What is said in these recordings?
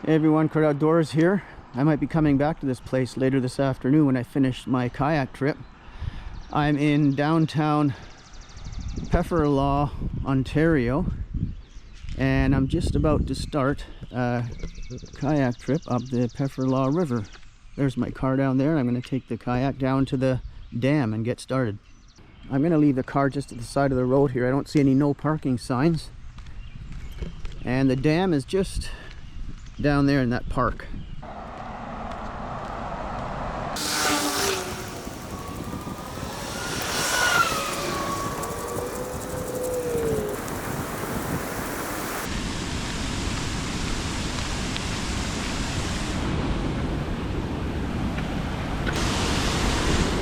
Hey everyone, Kurt Outdoors here. I might be coming back to this place later this afternoon when I finish my kayak trip. I'm in downtown Pefferlaw, Ontario, and I'm just about to start a kayak trip up the Pefferlaw River. There's my car down there, and I'm going to take the kayak down to the dam and get started. I'm going to leave the car just at the side of the road here. I don't see any no parking signs. And the dam is just down there in that park.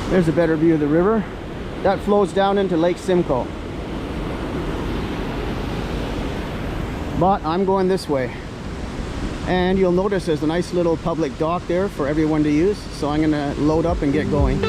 There's a better view of the river. That flows down into Lake Simcoe. But I'm going this way. And you'll notice there's a nice little public dock there for everyone to use. So I'm gonna load up and get going.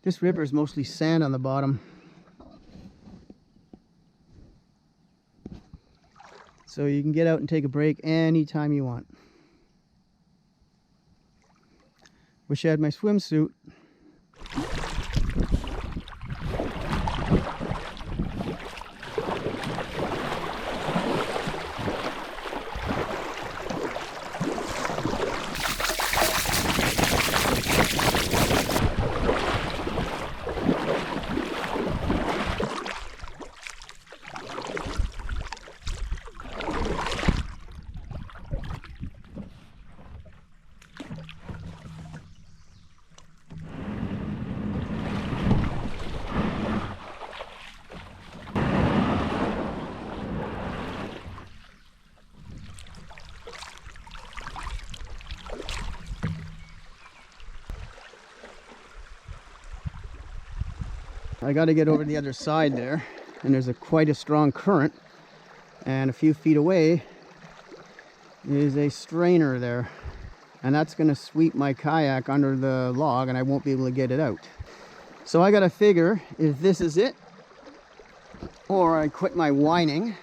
This river is mostly sand on the bottom. So you can get out and take a break anytime you want. Wish I had my swimsuit. I got to get over the other side there, and there's quite a strong current, and a few feet away is a strainer there, and that's going to sweep my kayak under the log and I won't be able to get it out. So I got to figure if this is it, or I quit my whining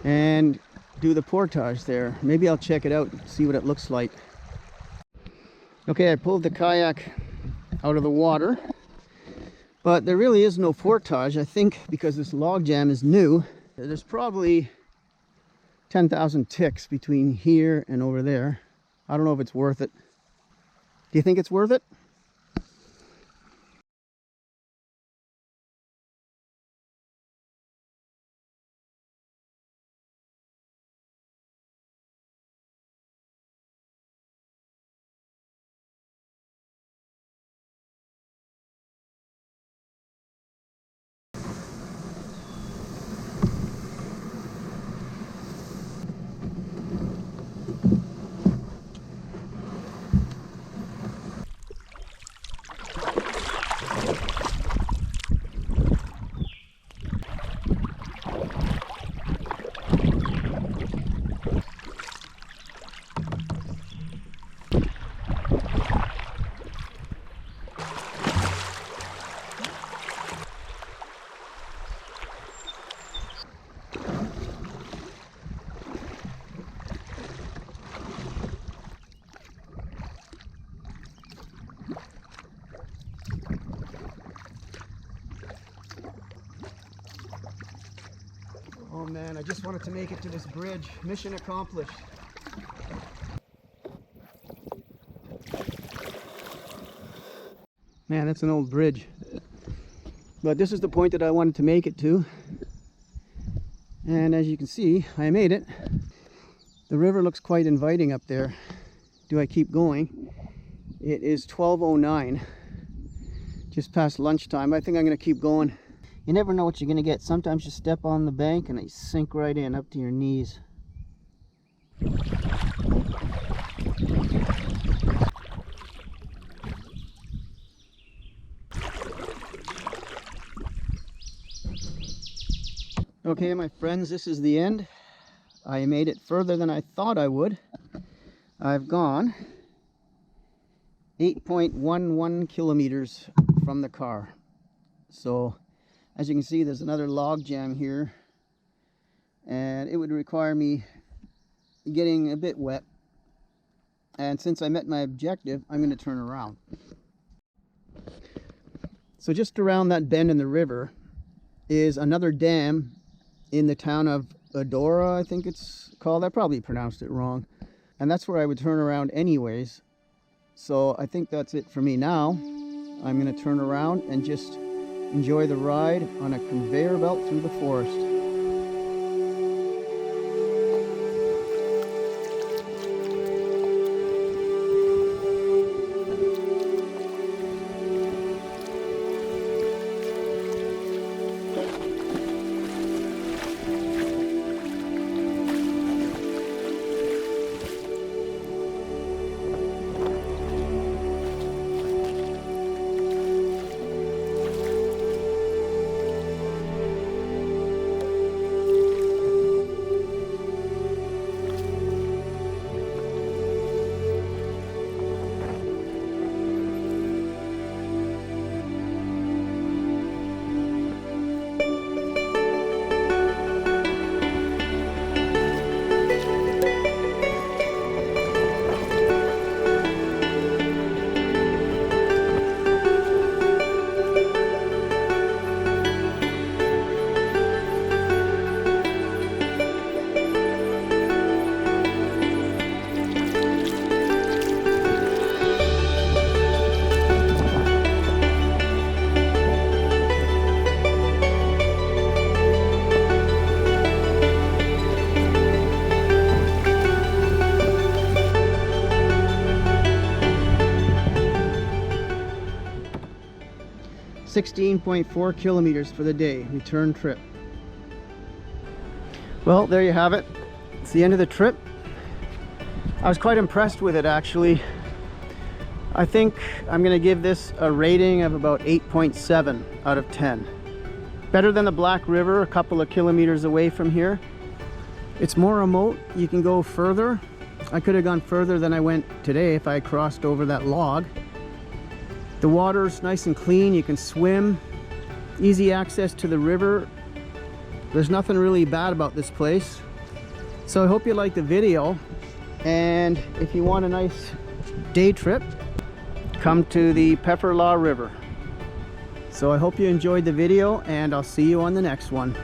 and do the portage there. Maybe I'll check it out and see what it looks like. Okay, I pulled the kayak out of the water. But there really is no portage. I think because this log jam is new, there's probably 10,000 ticks between here and over there. I don't know if it's worth it. Do you think it's worth it? Oh man, I just wanted to make it to this bridge. Mission accomplished. Man, that's an old bridge. But this is the point that I wanted to make it to. And as you can see, I made it. The river looks quite inviting up there. Do I keep going? It is 12:09. Just past lunchtime. I think I'm going to keep going. You never know what you're going to get. Sometimes you step on the bank and they sink right in up to your knees. Okay, my friends, this is the end. I made it further than I thought I would. I've gone 8.11 kilometers from the car. So, as you can see, there's another log jam here. And it would require me getting a bit wet. And since I met my objective, I'm going to turn around. So just around that bend in the river is another dam in the town of Adora, I think it's called. I probably pronounced it wrong. And that's where I would turn around anyways. So I think that's it for me now. I'm going to turn around and just enjoy the ride on a conveyor belt through the forest. .4 kilometers for the day, return trip. Well, there you have it. It's the end of the trip. I was quite impressed with it, actually. I think I'm going to give this a rating of about 8.7 out of 10. Better than the Black River, a couple of kilometers away from here. It's more remote. You can go further. I could have gone further than I went today if I crossed over that log. The water's nice and clean, you can swim, easy access to the river. There's nothing really bad about this place. So I hope you liked the video, and if you want a nice day trip, come to the Pefferlaw River. So I hope you enjoyed the video, and I'll see you on the next one.